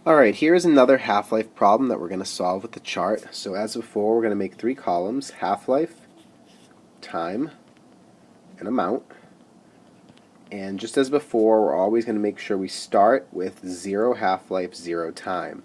Alright, here's another Half-Life problem that we're going to solve with the chart. So as before, we're going to make three columns: Half-Life, time, and amount. And just as before, we're always going to make sure we start with 0 half-life, 0 time.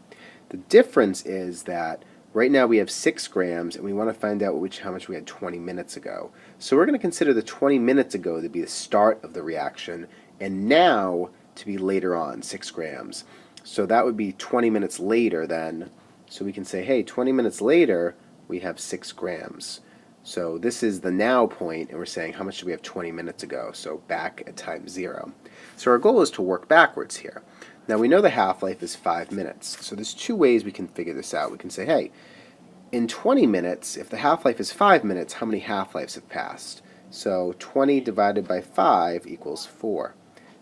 The difference is that right now we have 6 grams, and we want to find out how much we had 20 minutes ago. So we're going to consider the 20 minutes ago to be the start of the reaction, and now to be later on, 6 grams. So that would be 20 minutes later then. So we can say, hey, 20 minutes later, we have 6 grams. So this is the now point, and we're saying how much do we have 20 minutes ago, so back at time 0. So our goal is to work backwards here. Now we know the half-life is 5 minutes, so there's two ways we can figure this out. We can say, hey, in 20 minutes, if the half-life is 5 minutes, how many half-lives have passed? So 20 divided by 5 equals 4.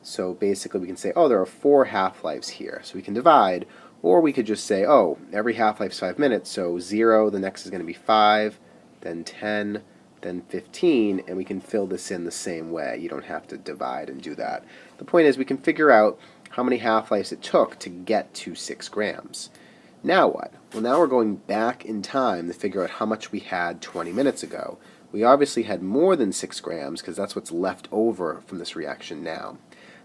So basically we can say, oh, there are 4 half-lives here. So we can divide, or we could just say, oh, every half-life is 5 minutes, so 0, the next is going to be 5, then 10, then 15, and we can fill this in the same way. You don't have to divide and do that. The point is we can figure out how many half-lives it took to get to 6 grams. Now what? Well, now we're going back in time to figure out how much we had 20 minutes ago. We obviously had more than 6 grams because that's what's left over from this reaction now.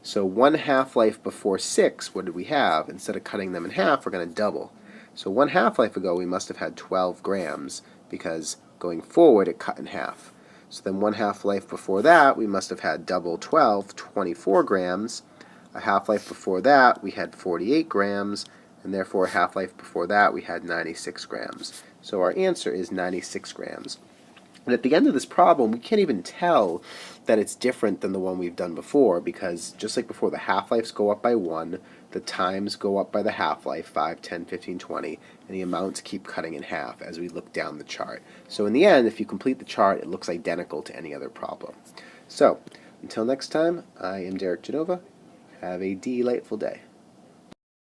So 1 half-life before 6, what did we have? Instead of cutting them in half, we're going to double. So 1 half-life ago we must have had 12 grams because going forward it cut in half. So then 1 half-life before that we must have had double 12, 24 grams. A half-life before that we had 48 grams, and therefore a half-life before that we had 96 grams. So our answer is 96 grams. And at the end of this problem, we can't even tell that it's different than the one we've done before, because just like before, the half-lives go up by 1, the times go up by the half-life, 5, 10, 15, 20, and the amounts keep cutting in half as we look down the chart. So in the end, if you complete the chart, it looks identical to any other problem. So, until next time, I am Derek Genova. Have a delightful day.